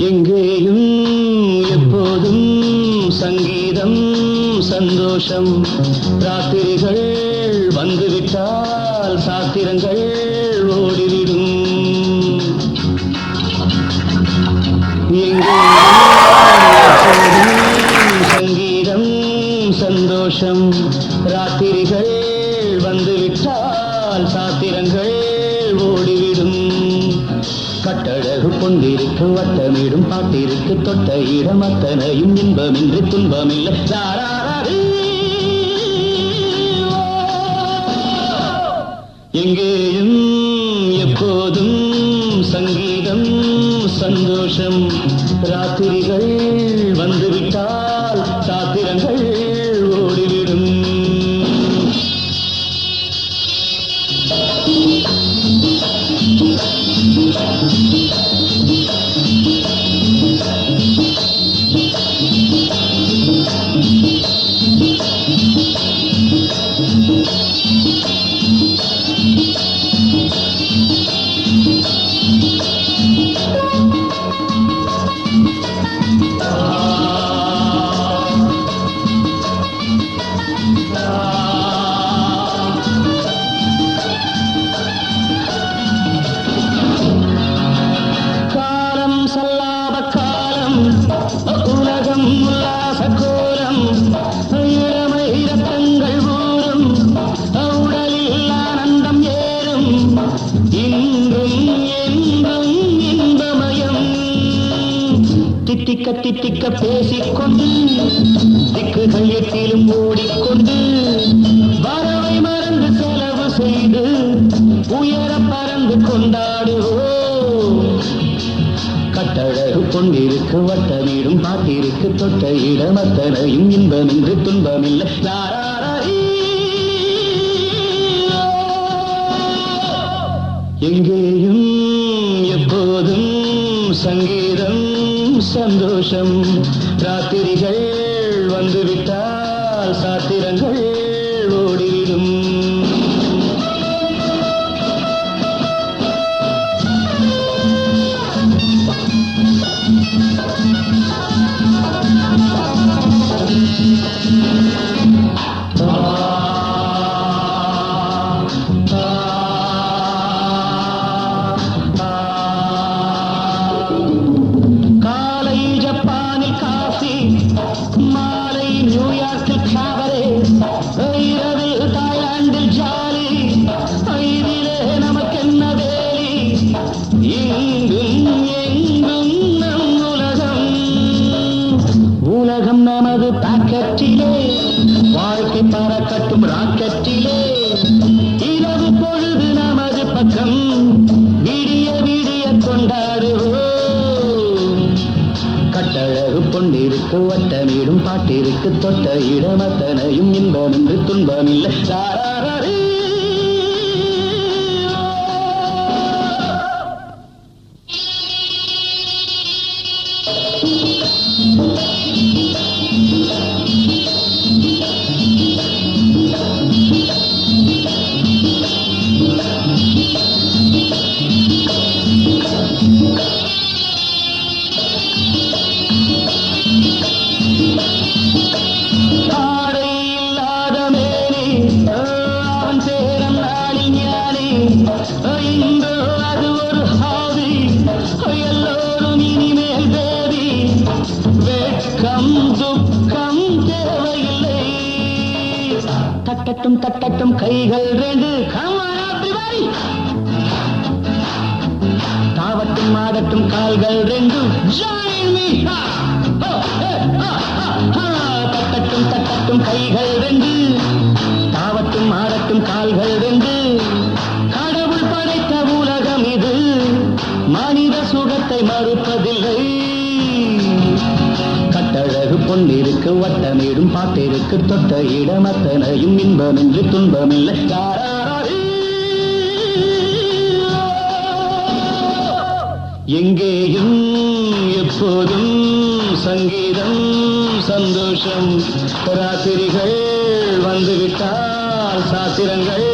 எங்கேயும் எப்போதும் சங்கீதம் சந்தோஷம் ராத்திரிகள் வந்துவிட்டால் சாத்திரங்கள் ஓடிவிடும் சங்கீதம் சந்தோஷம் ராத்திரிகள் வந்துவிட்டால் சாத்திரங்கள் ஓடிவிடும் கட்டழகு கொண்டிருக்கு வட்டமிடும் பாட்டிருக்கு தொட்ட இடம் அத்தனையும் இன்பமின்றி துன்பமில்லை எங்கேயும் எப்போதும் சங்கீதம் சந்தோஷம் ராத்திரிகள் வந்துவிட்டால் சாத்திரங்கள் ஓடிவிடும் உலகம் உல்லாச கோலம் இளமை ரத்தங்கள் ஊறும் உடலில் ஆனந்தம் ஏறும் இன்றும் என்றும் இன்பமயம் தித்திக்க தித்திக்க பேசிக்கொண்டு திக்குகள் எட்டிலும் ஓடிக்கொண்டு வரவை மறந்து செலவு செய்து உயர பறந்து கொண்டாடுவோம் கட்டழகு கொண்டிருக்கு வட்டமிடும் பாட்டிருக்கு தொட்ட இடம் அத்தனையும் இன்பமின்றி துன்பமில்லை எங்கேயும் எப்போதும் சங்கீதம் சந்தோஷம் ராத்திரிகள் வந்துவிட்டால் சாத்திரங்கள் ஓடிவிடும் காலை ஜப்பானில் காஃபி மாலை நியூயார்க்கில் காபரே இரவில் தாய்லாந்தில் ஜாலி இதிலே நமக்கென்ன வேலி எங்கும் எங்கும் நம் உலகம் நமது பாக்கெட்டிலே வாழ்க்கை பறக்கட்டும் ராக்கெட்டிலே இரவு பொழுது நமது பக்கம் விடிய விடிய கொண்டாடுவோம் கட்டழகு கொண்டிருக்கு வட்டமிடும் பாட்டிருக்கு தொட்ட இடம் அத்தனையும் இன்பமின்றி துன்பமில்லை தட்டட்டும் தட்டட்டும் கைகள் ரெண்டு தாவட்டும் ஆடட்டும் கால்கள் ரெண்டு தட்டட்டும் தட்டட்டும் ஆடட்டும் கைகள் ரெண்டு, தாவட்டும் ஆடட்டும் கால்கள் ரெண்டு. கடவுள் படைத்த உலகம் இது, மனித சுகத்தை மறுப்பதில்லை. கட்டழகு பொன்னிருக்கு வட்டமிடும் பாட்டிற்கு தொட்ட இடம் அத்தனையும் இன்பமின்றி துன்பமில்லை. எங்கேயும் எப்போதும் சங்கீதம் சந்தோஷம். ராத்திரிகள் வந்துவிட்டால் சாத்திரங்கள்